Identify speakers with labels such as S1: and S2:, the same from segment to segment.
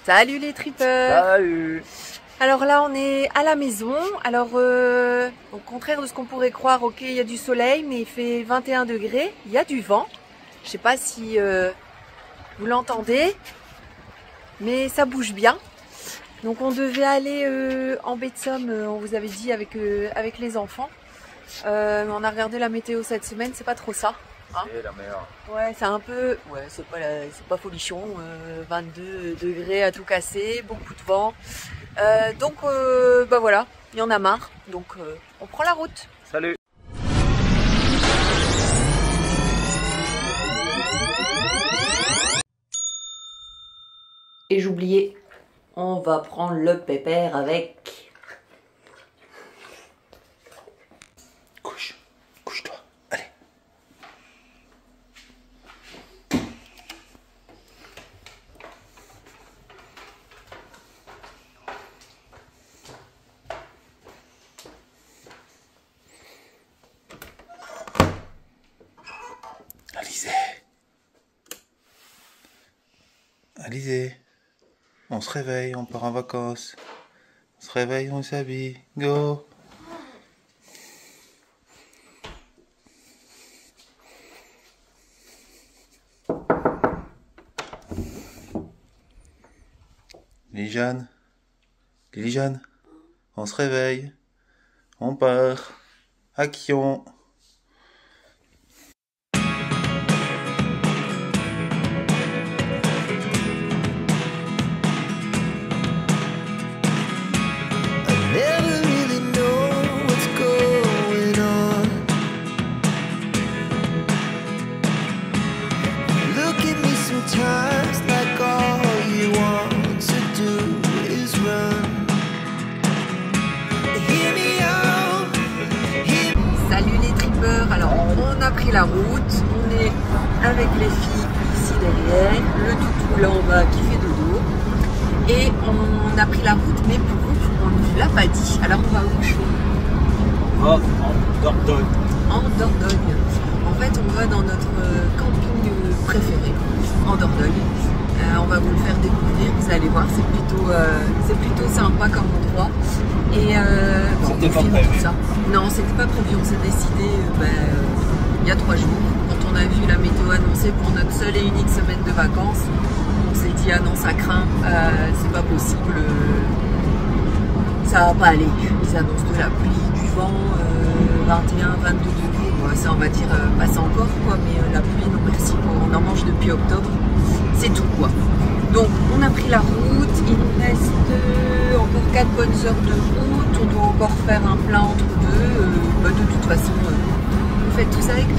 S1: Salut les tripeurs.
S2: Salut.
S1: Alors là on est à la maison. Alors au contraire de ce qu'on pourrait croire, ok il y a du soleil mais il fait 21 degrés, il y a du vent. Je sais pas si vous l'entendez, mais ça bouge bien. Donc on devait aller en baie de Somme, on vous avait dit avec les enfants. Mais on a regardé la météo cette semaine, c'est pas trop ça. Hein,
S2: c'est la meilleure.
S1: Ouais, c'est un peu, ouais, c'est pas folichon, 22 degrés à tout casser, beaucoup de vent. Donc, bah voilà, il y en a marre. Donc, on prend la route.
S2: Salut.
S1: Et j'oubliais, on va prendre le pépère avec.
S2: Couche-toi, allez. Alizé, on se réveille, on part en vacances. On se réveille, on s'habille, go. Lily-Jeanne, on se réveille, on part. À Quion.
S1: Salut les tripeurs, alors on a pris la route, on est avec les filles ici derrière, le toutou là en bas qui fait dodo, et on a pris la route, mais pour vous, on ne l'a pas dit, alors on va où chaud?
S2: On va en Dordogne.
S1: En Dordogne. En fait, on va dans notre camping préféré, en Dordogne. On va vous le faire découvrir, vous allez voir, c'est plutôt sympa comme endroit. Et
S2: c'était pas prévu.
S1: ça. Non, c'était pas prévu, on s'est décidé il y a 3 jours. Quand on a vu la météo annoncée pour notre seule et unique semaine de vacances, on s'est dit ah non ça craint, c'est pas possible, ça va pas aller. Ils annoncent de la pluie, du vent, 21, 22 degrés, bon, ça on va dire passe encore quoi, mais la pluie non merci, on en mange depuis octobre, c'est tout quoi. Donc on a pris la route, il nous reste encore 4 bonnes heures de route, on doit encore faire un plein entre deux, de toute façon vous faites tout ça avec nous.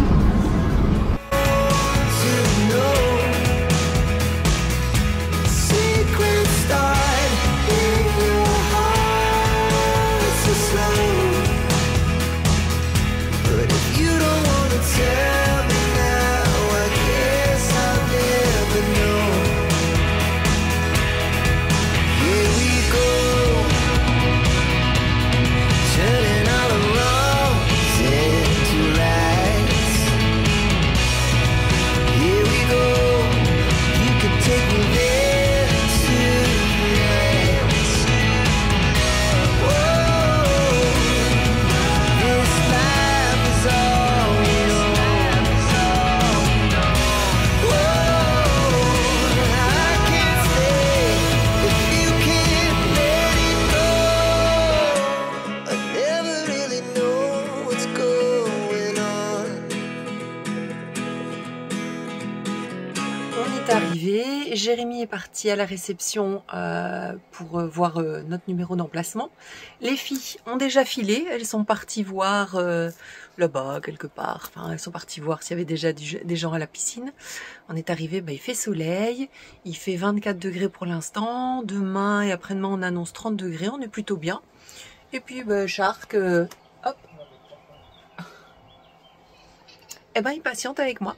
S1: Arrivé, Jérémy est parti à la réception pour voir notre numéro d'emplacement. Les filles ont déjà filé, elles sont parties voir là-bas quelque part, enfin elles sont parties voir s'il y avait déjà des gens à la piscine. On est arrivé, il fait soleil, il fait 24 degrés pour l'instant, demain et après-demain on annonce 30 degrés, on est plutôt bien. Et puis Shark, hop, il patiente avec moi.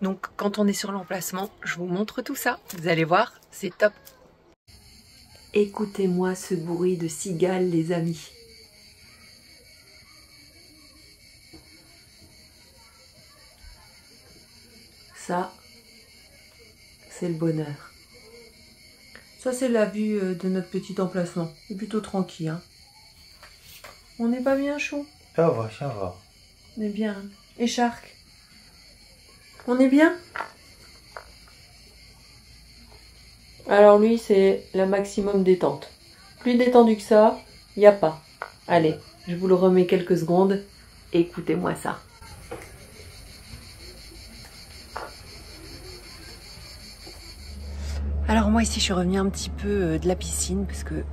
S1: Donc quand on est sur l'emplacement, je vous montre tout ça. Vous allez voir, c'est top. Écoutez-moi ce bruit de cigale, les amis. Ça, c'est le bonheur. Ça c'est la vue de notre petit emplacement. C'est plutôt tranquille. Hein. On n'est pas bien chaud.
S2: Ça va, ça va.
S1: On est bien. Et Shark? On est bien? Alors lui c'est le maximum détente. Plus détendu que ça, il n'y a pas. Allez, je vous le remets quelques secondes. Écoutez-moi ça. Alors moi ici je suis revenue un petit peu de la piscine parce que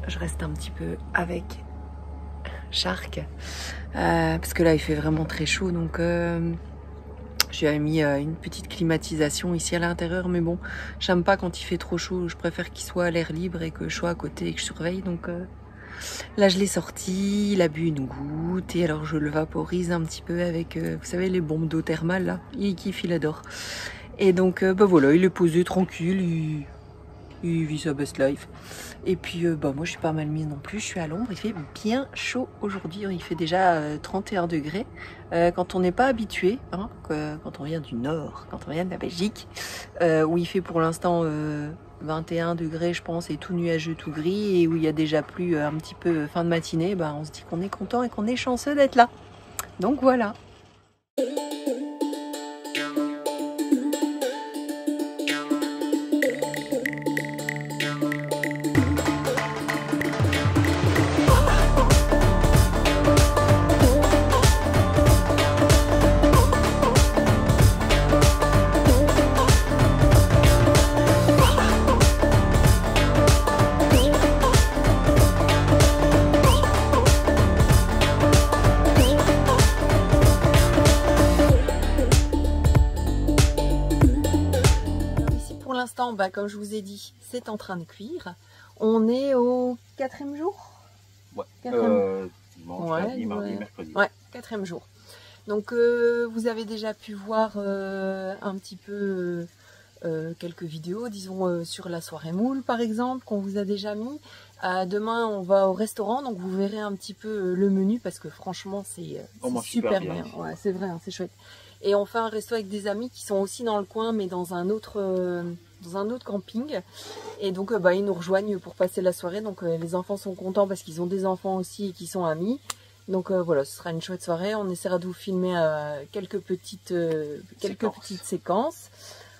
S1: je reste un petit peu avec Shark. Parce que là il fait vraiment très chaud donc je lui ai mis une petite climatisation ici à l'intérieur, mais bon, j'aime pas quand il fait trop chaud, je préfère qu'il soit à l'air libre et que je sois à côté et que je surveille, donc là je l'ai sorti, il a bu une goutte et alors je le vaporise un petit peu avec, vous savez, les bombes d'eau thermale là, il kiffe, il adore. Et donc bah voilà, il est posé tranquille, il vit sa best life. Et puis bah moi je suis pas mal mise non plus, je suis à l'ombre, il fait bien chaud aujourd'hui, il fait déjà 31 degrés. Quand on n'est pas habitué, hein, quand on vient du nord, quand on vient de la Belgique, où il fait pour l'instant 21 degrés je pense, et tout nuageux, tout gris, et où il y a déjà plu un petit peu fin de matinée, bah on se dit qu'on est content et qu'on est chanceux d'être là. Donc voilà. Bah, comme je vous ai dit, c'est en train de cuire. On est au 4e jour.
S2: Ouais. Dimanche,
S1: ouais,
S2: lundi, mardi, mercredi.
S1: Ouais, 4e jour. Donc vous avez déjà pu voir un petit peu quelques vidéos, disons sur la soirée moule par exemple, qu'on vous a déjà mis. Demain on va au restaurant, donc vous verrez un petit peu le menu parce que franchement c'est super bien. Ouais, c'est vrai, hein, c'est chouette. Et on fait un resto avec des amis qui sont aussi dans le coin, mais dans un autre camping. Et donc bah, ils nous rejoignent pour passer la soirée. Donc les enfants sont contents parce qu'ils ont des enfants aussi et qui sont amis. Donc voilà, ce sera une chouette soirée. On essaiera de vous filmer quelques petites séquences.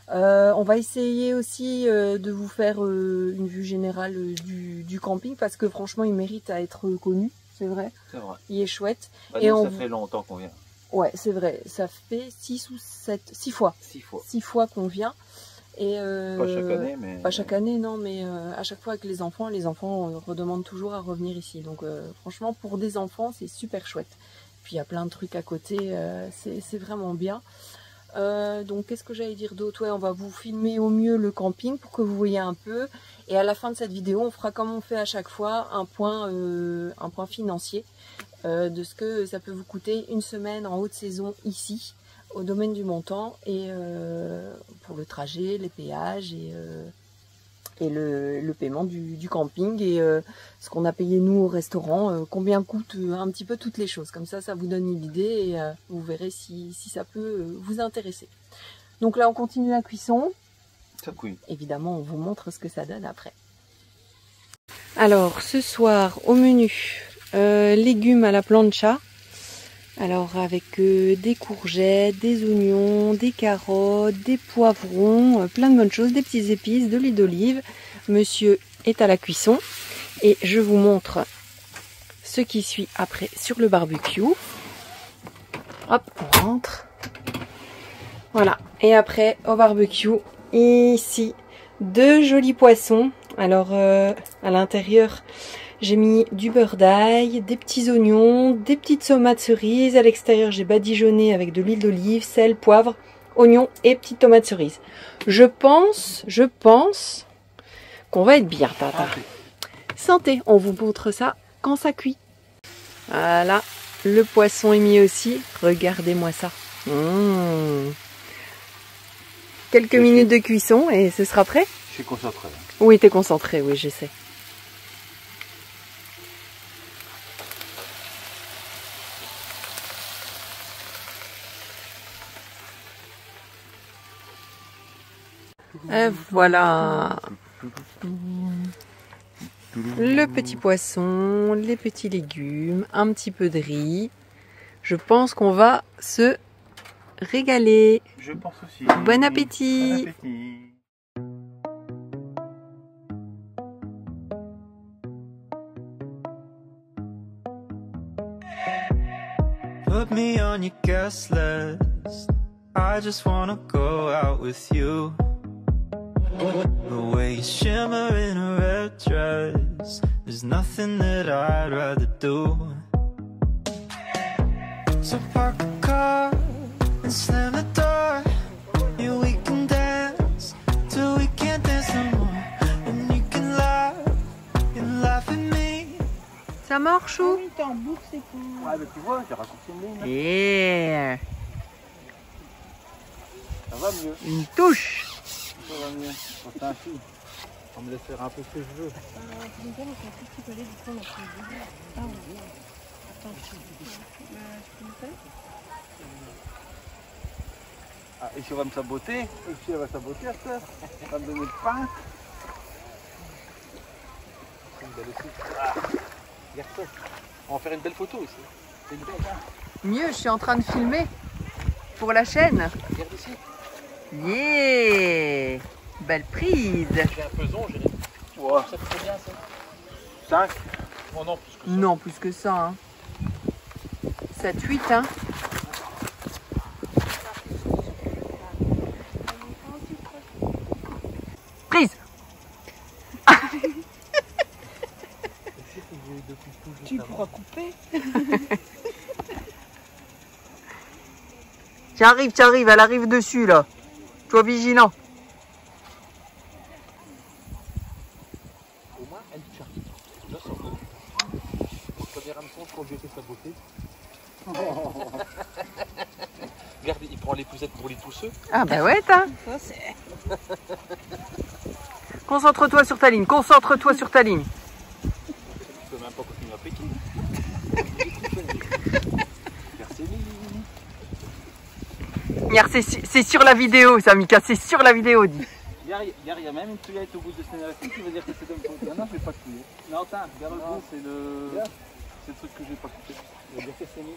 S1: On va essayer aussi de vous faire une vue générale du camping parce que franchement il mérite à être connu, c'est vrai. C'est vrai. Il est chouette.
S2: Bah, et ça fait longtemps qu'on vient.
S1: Ouais, c'est vrai, ça fait 6 fois. 6 fois qu'on vient. Et
S2: pas chaque année, mais...
S1: Pas chaque année, non, mais à chaque fois avec les enfants redemandent toujours à revenir ici. Donc franchement, pour des enfants, c'est super chouette. Puis il y a plein de trucs à côté, c'est vraiment bien. Donc qu'est-ce que j'allais dire d'autre? Ouais, on va vous filmer au mieux le camping pour que vous voyez un peu. Et à la fin de cette vidéo, on fera comme on fait à chaque fois, un point financier de ce que ça peut vous coûter une semaine en haute saison ici, au domaine du Montant, et pour le trajet, les péages et le paiement du camping et ce qu'on a payé nous au restaurant, combien coûte un petit peu toutes les choses. Comme ça vous donne une idée et vous verrez si ça peut vous intéresser. Donc là on continue la cuisson.
S2: Ça cuit.
S1: Évidemment on vous montre ce que ça donne après. Alors ce soir au menu, légumes à la plancha. Alors avec des courgettes, des oignons, des carottes, des poivrons, plein de bonnes choses, des petites épices, de l'huile d'olive. Monsieur est à la cuisson et je vous montre ce qui suit après sur le barbecue. Hop, on rentre. Voilà, et après au barbecue, ici, 2 jolis poissons. Alors à l'intérieur, j'ai mis du beurre d'ail, des petits oignons, des petites tomates cerises. À l'extérieur, j'ai badigeonné avec de l'huile d'olive, sel, poivre, oignons et petites tomates cerises. Je pense qu'on va être bien, tata. Santé, on vous montre ça quand ça cuit. Voilà, le poisson est mis aussi. Regardez-moi ça. Quelques minutes de cuisson et ce sera prêt.
S2: Je suis concentré.
S1: Oui, t'es concentré, oui, je sais. Et voilà. Le petit poisson, les petits légumes, un petit peu de riz. Je pense qu'on va se régaler.
S2: Je pense aussi.
S1: Bon appétit.
S2: Bon appétit.
S3: Put me on your guest list. I just wanna go out with you. The way you shimmer in a red dress, there's nothing that I'd rather do. So park the car and slam the door. Yeah, we can dance till we can't dance no more. And you can laugh at me.
S1: Ça marche ou?
S4: Oui, t'es en boucle, c'est cool.
S2: Ouais, mais tu vois, j'ai raccourci une ligne.
S1: Yeah.
S2: Ça va mieux.
S1: Une touche.
S2: Ça va mieux. Quand c'est un fil, on me laisse faire un peu ce que je veux. Ah, et si on va me saboter, et si elle va saboter à cette heure, elle va me donner le pain. C'est une belle aussi. Ah, regarde ça. On va faire une belle photo ici. C'est une belle, hein.
S1: Mieux, je suis en train de filmer pour la chaîne.
S2: Regarde ici.
S1: Yeah. Belle prise.
S2: J'ai un peson, j'ai. Ouais. Ça fait combien ça 5. Oh non, plus que ça.
S1: Non, plus que ça. Hein. 7, 8, hein. Prise.
S4: Tu pourras couper.
S1: Tu arrives, elle arrive dessus là. Sois vigilant.
S2: Au moins, elle tient. Là, c'est bon. Ça vient à me compte quand j'ai été saboté. Regarde, il prend les pousettes pour les pousseux.
S1: Ah bah ouais, t'as.
S4: Ça, c'est...
S1: Concentre-toi sur ta ligne, concentre-toi sur ta ligne.
S2: Tu peux même pas continuer à péter. Merci,
S1: Regarde, c'est sur la vidéo, ça, Mika, c'est sur la vidéo, dit.
S2: Hier, il y a même une cuillette au bout de ce scénario qui veut dire que c'est comme ça. Non, je vais pas couiller. Non, attends, regarde le bout. C'est le truc que je vais pas couper. Il va dire que c'est mis.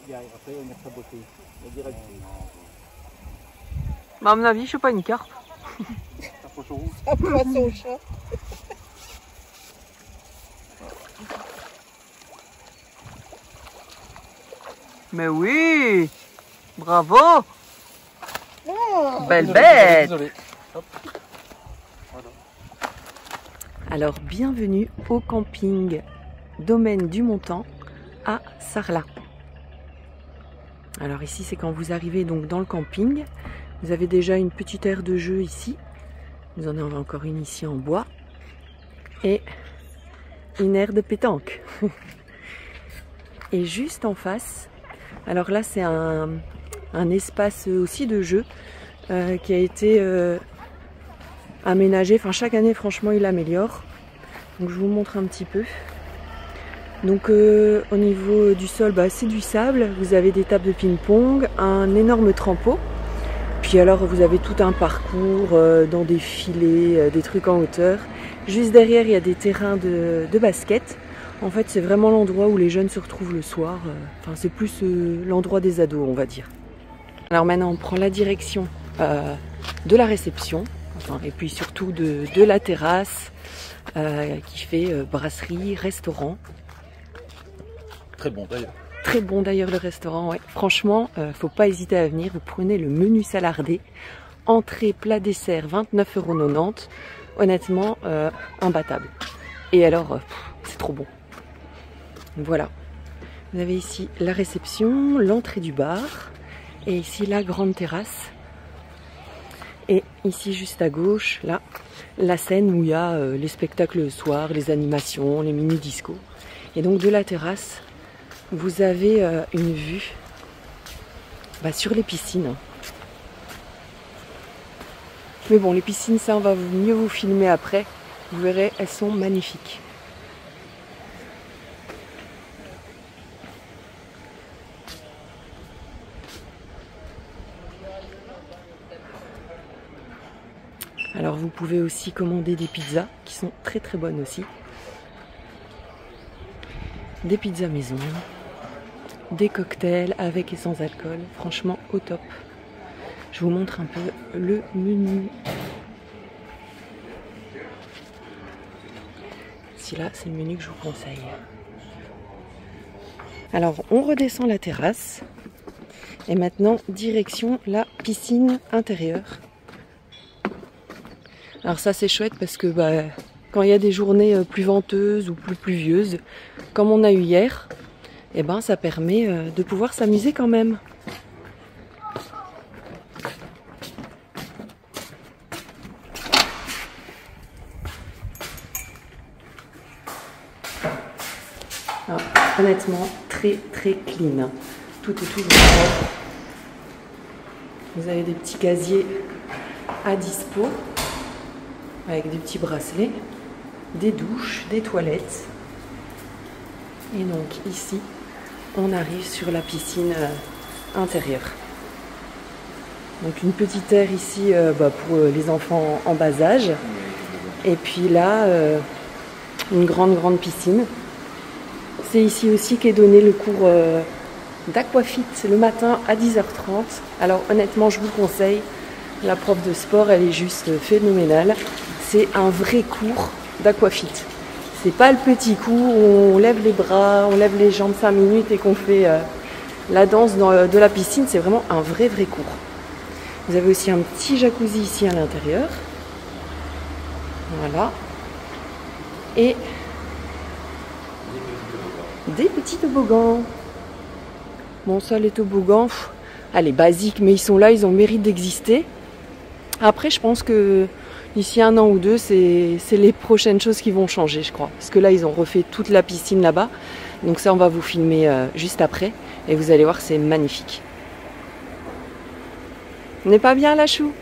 S2: Il arrive après, il va venir saboter. Il va direct.
S1: Bah, à mon avis, je sais pas, une carte.
S2: Ça poisson rouge.
S4: Un poisson chat.
S1: Mais oui. Bravo.
S4: Oh.
S1: Belle bête.
S2: Désolé. Hop. Voilà.
S1: Alors, bienvenue au camping Domaine du Montant à Sarlat. Alors ici, c'est quand vous arrivez donc dans le camping. Vous avez déjà une petite aire de jeu ici. Vous en avez encore une ici en bois. Et une aire de pétanque. Et juste en face, alors là, c'est un espace aussi de jeu qui a été aménagé. Enfin, chaque année, franchement, il l'améliore. Donc, je vous montre un petit peu. Donc, au niveau du sol, bah, c'est du sable. Vous avez des tables de ping-pong, un énorme trempeau. Puis alors, vous avez tout un parcours dans des filets, des trucs en hauteur. Juste derrière, il y a des terrains de basket. En fait, c'est vraiment l'endroit où les jeunes se retrouvent le soir. Enfin, c'est plus l'endroit des ados, on va dire. Alors maintenant, on prend la direction de la réception. Enfin, et puis surtout de la terrasse qui fait brasserie, restaurant.
S2: Très bon d'ailleurs.
S1: Très bon d'ailleurs le restaurant, ouais. Franchement, faut pas hésiter à venir. Vous prenez le menu salardé, entrée, plat, dessert, 29,90 €. Honnêtement, imbattable. Et alors, c'est trop bon. Voilà. Vous avez ici la réception, l'entrée du bar, et ici la grande terrasse. Et ici juste à gauche, là, la scène où il y a les spectacles le soir, les animations, les mini-discos. Et donc de la terrasse, vous avez une vue sur les piscines. Mais bon, les piscines, ça, on va mieux vous filmer après. Vous verrez, elles sont magnifiques. Alors vous pouvez aussi commander des pizzas qui sont très très bonnes aussi. Des pizzas maison, des cocktails avec et sans alcool, franchement au top. Je vous montre un peu le menu. Ici là, c'est le menu que je vous conseille. Alors on redescend la terrasse et maintenant direction la piscine intérieure. Alors ça c'est chouette parce que quand il y a des journées plus venteuses ou plus pluvieuses, comme on a eu hier, eh ben, ça permet de pouvoir s'amuser quand même. Alors, honnêtement, très très clean. Tout est toujours propre. Vous avez des petits casiers à dispo, avec des petits bracelets, des douches, des toilettes. Et donc ici, on arrive sur la piscine intérieure. Donc une petite aire ici pour les enfants en bas âge. Et puis là, une grande piscine. C'est ici aussi qu'est donné le cours d'aquafit le matin à 10h30. Alors honnêtement, je vous le conseille. La prof de sport, elle est juste phénoménale. C'est un vrai cours d'aquafit. C'est pas le petit cours où on lève les bras, on lève les jambes 5 minutes et qu'on fait la danse de la piscine. C'est vraiment un vrai cours. Vous avez aussi un petit jacuzzi ici à l'intérieur. Voilà. Et des petits toboggans. Bon, ça, les toboggans, allez, basiques, mais ils sont là, ils ont le mérite d'exister. Après, je pense que d'ici 1 an ou 2, c'est les prochaines choses qui vont changer, je crois. Parce que là, ils ont refait toute la piscine là-bas. Donc ça, on va vous filmer juste après. Et vous allez voir, c'est magnifique. On n'est pas bien, la chou?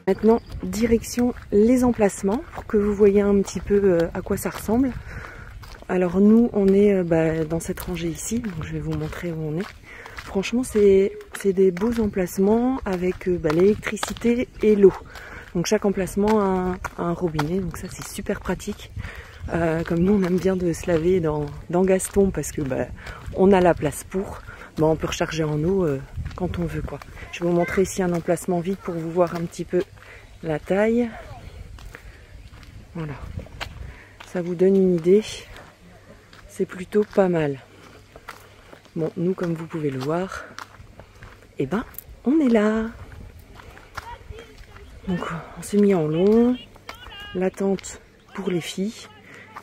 S1: Maintenant, direction les emplacements pour que vous voyez un petit peu à quoi ça ressemble. Alors nous, on est dans cette rangée ici, donc je vais vous montrer où on est. Franchement, c'est des beaux emplacements avec l'électricité et l'eau. Donc chaque emplacement a un robinet, donc ça c'est super pratique. Comme nous, on aime bien de se laver dans Gaston parce que on a la place pour. On peut recharger en eau quand on veut, quoi. Je vais vous montrer ici un emplacement vide pour vous voir un petit peu la taille. Voilà. Ça vous donne une idée. C'est plutôt pas mal. Bon, nous, comme vous pouvez le voir, on est là. Donc, on s'est mis en long. La tente pour les filles.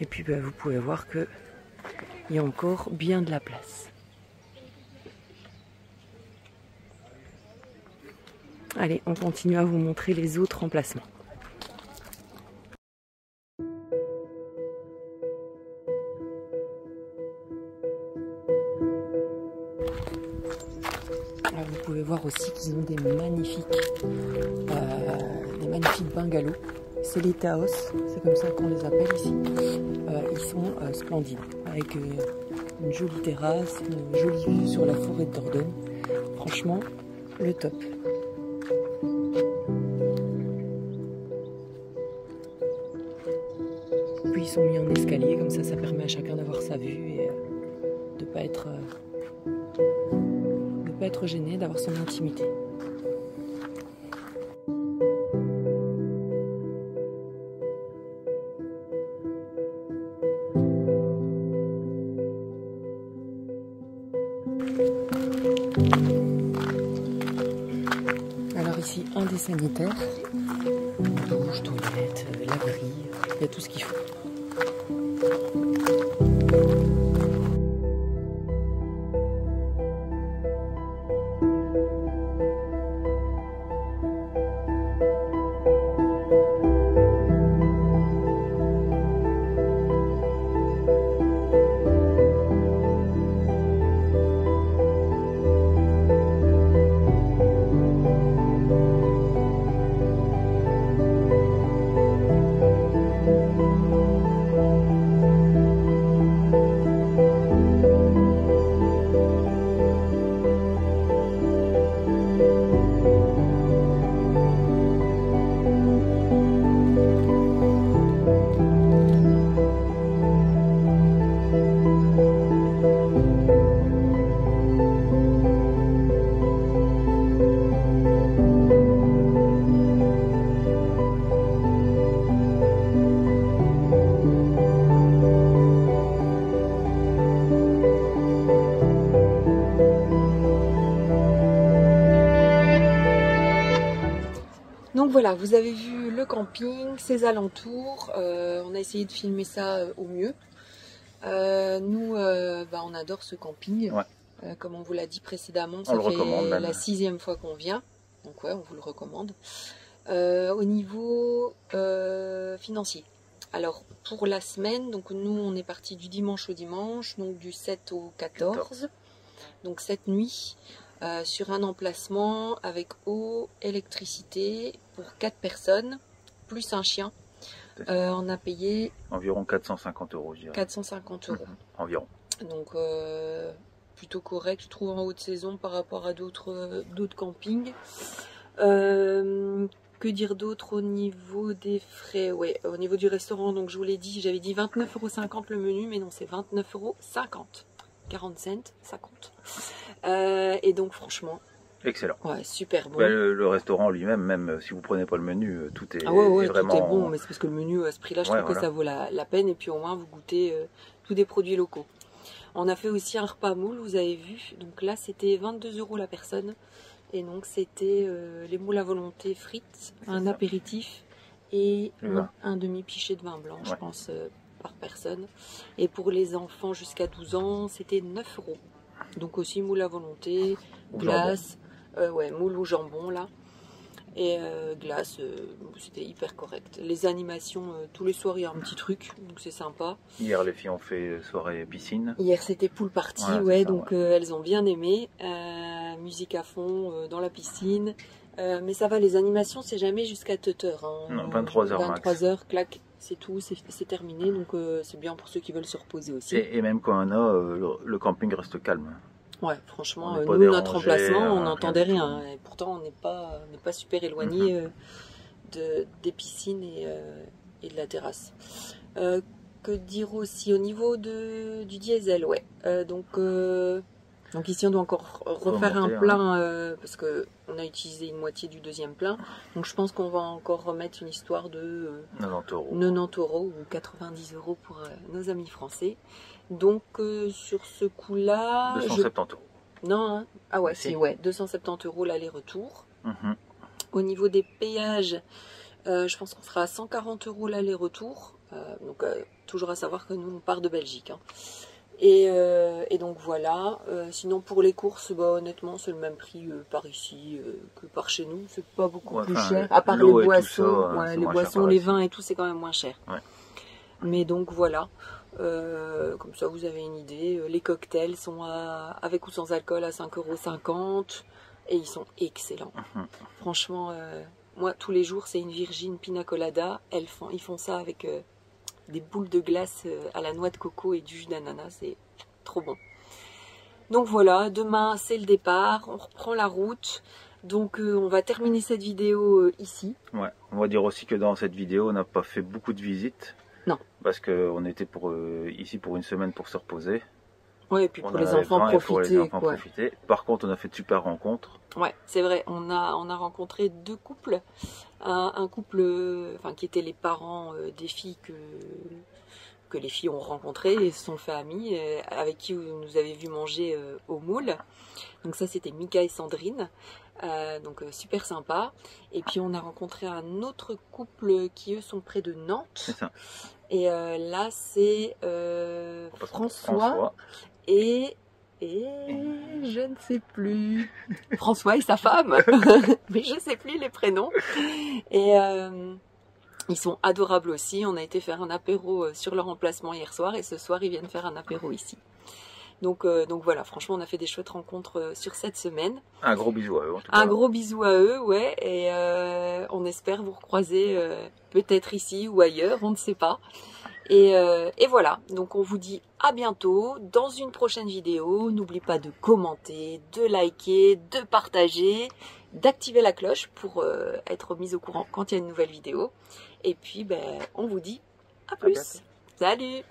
S1: Et puis, vous pouvez voir que il y a encore bien de la place. Allez, on continue à vous montrer les autres emplacements. Alors vous pouvez voir aussi qu'ils ont des magnifiques bungalows. C'est les Taos, c'est comme ça qu'on les appelle ici. Ils sont splendides, avec une jolie terrasse, une jolie vue sur la forêt de Dordogne. Franchement, le top. Puis ils sont mis en escalier, comme ça permet à chacun d'avoir sa vue et de ne pas être gêné, d'avoir son intimité. Alors ici, un des sanitaires, douche, toilette, laverie, il y a tout ce qu'il faut. Donc voilà, vous avez vu le camping, ses alentours, on a essayé de filmer ça au mieux. Nous, on adore ce camping, ouais. Comme on vous l'a dit précédemment, ça fait la 6e fois qu'on vient, donc ouais, on vous le recommande. Au niveau financier, alors pour la semaine, donc nous on est parti du dimanche au dimanche, donc du 7 au 14. Donc 7 nuits. Sur un emplacement avec eau, électricité pour 4 personnes, plus un chien. On a payé
S2: environ 450 €, je dirais.
S1: 450 €.
S2: Environ.
S1: Donc plutôt correct, je trouve, en haute saison par rapport à d'autres campings. Que dire d'autre au niveau des frais? Ouais, au niveau du restaurant, donc je vous l'ai dit, j'avais dit 29,50 € le menu, mais non, c'est 29,50 €. 40 cents, ça compte. Et donc franchement,
S2: excellent.
S1: Ouais, super bon.
S2: Le restaurant lui-même, même si vous prenez pas le menu, tout est, vraiment...
S1: tout est bon, mais c'est parce que le menu à ce prix-là, je trouve que ça vaut la peine. Et puis au moins, vous goûtez tous des produits locaux. On a fait aussi un repas moule, vous avez vu. Donc là, c'était 22 € la personne. Et donc c'était les moules à volonté frites, un apéritif et un demi-pichet de vin blanc, je pense, par personne. Et pour les enfants jusqu'à 12 ans, c'était 9 €. Donc aussi moule à volonté, glace, moule au jambon là. Et glace, c'était hyper correct. Les animations, tous les soirs il y a un petit truc, donc c'est sympa.
S2: Hier les filles ont fait soirée piscine.
S1: Hier c'était pool party, donc elles ont bien aimé. Musique à fond dans la piscine. Mais ça va, les animations c'est jamais jusqu'à 20h.
S2: Non, 23h
S1: 23h, clac, c'est tout, c'est terminé. Donc c'est bien pour ceux qui veulent se reposer aussi.
S2: Et même quand on a, le camping reste calme.
S1: Ouais, franchement, nous, notre emplacement, on n'entendait rien. Et pourtant, on n'est pas super éloigné des piscines et de la terrasse. Que dire aussi au niveau du diesel, donc ici, on doit encore refaire un plein parce qu'on a utilisé une moitié du deuxième plein. Donc je pense qu'on va encore remettre une histoire de 90 € ou 90 € pour nos amis français. Donc sur ce coup-là...
S2: 270 €.
S1: Non, hein. 270 € l'aller-retour. Au niveau des péages, je pense qu'on sera à 140 € l'aller-retour. Donc toujours à savoir que nous, on part de Belgique. Hein. Et donc voilà. Sinon pour les courses,
S2: honnêtement,
S1: c'est le même prix par ici que par chez nous. C'est pas beaucoup plus cher. À part les boissons, les boissons, les vins et tout, c'est quand même moins cher. Ouais. Mais donc voilà. Comme ça vous avez une idée. Les cocktails sont avec ou sans alcool à 5,50 € et ils sont excellents. Franchement, moi tous les jours c'est une Virgin Pina Colada. Ils font ça avec des boules de glace à la noix de coco et du jus d'ananas. C'est trop bon. Donc voilà, demain c'est le départ, on reprend la route. Donc on va terminer cette vidéo ici.
S5: Ouais, on va dire aussi que dans cette vidéo, on n'a pas fait beaucoup de visites.
S1: Non.
S5: Parce qu'on était ici pour une semaine pour se reposer.
S1: Ouais, et puis pour les enfants profiter.
S5: Par contre, on a fait de super rencontres.
S1: Ouais, c'est vrai, on a rencontré 2 couples. Un couple qui étaient les parents des filles que les filles ont rencontrées et se sont fait amis, avec qui vous nous avez vu manger au moule. Donc ça, c'était Mika et Sandrine. Donc super sympa. Et puis on a rencontré un autre couple qui eux sont près de Nantes.
S5: C'est ça.
S1: Et là c'est François et je ne sais plus. François et sa femme. Mais je ne sais plus les prénoms. Et ils sont adorables aussi. On a été faire un apéro sur leur emplacement hier soir et ce soir ils viennent faire un apéro ici. Donc voilà, franchement on a fait des chouettes rencontres sur cette semaine.
S5: Un gros bisou à eux en tout cas.
S1: Un gros bisou à eux, ouais, et on espère vous recroiser peut-être ici ou ailleurs, on ne sait pas. Et voilà, donc on vous dit à bientôt dans une prochaine vidéo. N'oubliez pas de commenter, de liker, de partager, d'activer la cloche pour être mis au courant quand il y a une nouvelle vidéo. Et puis on vous dit à plus. Salut!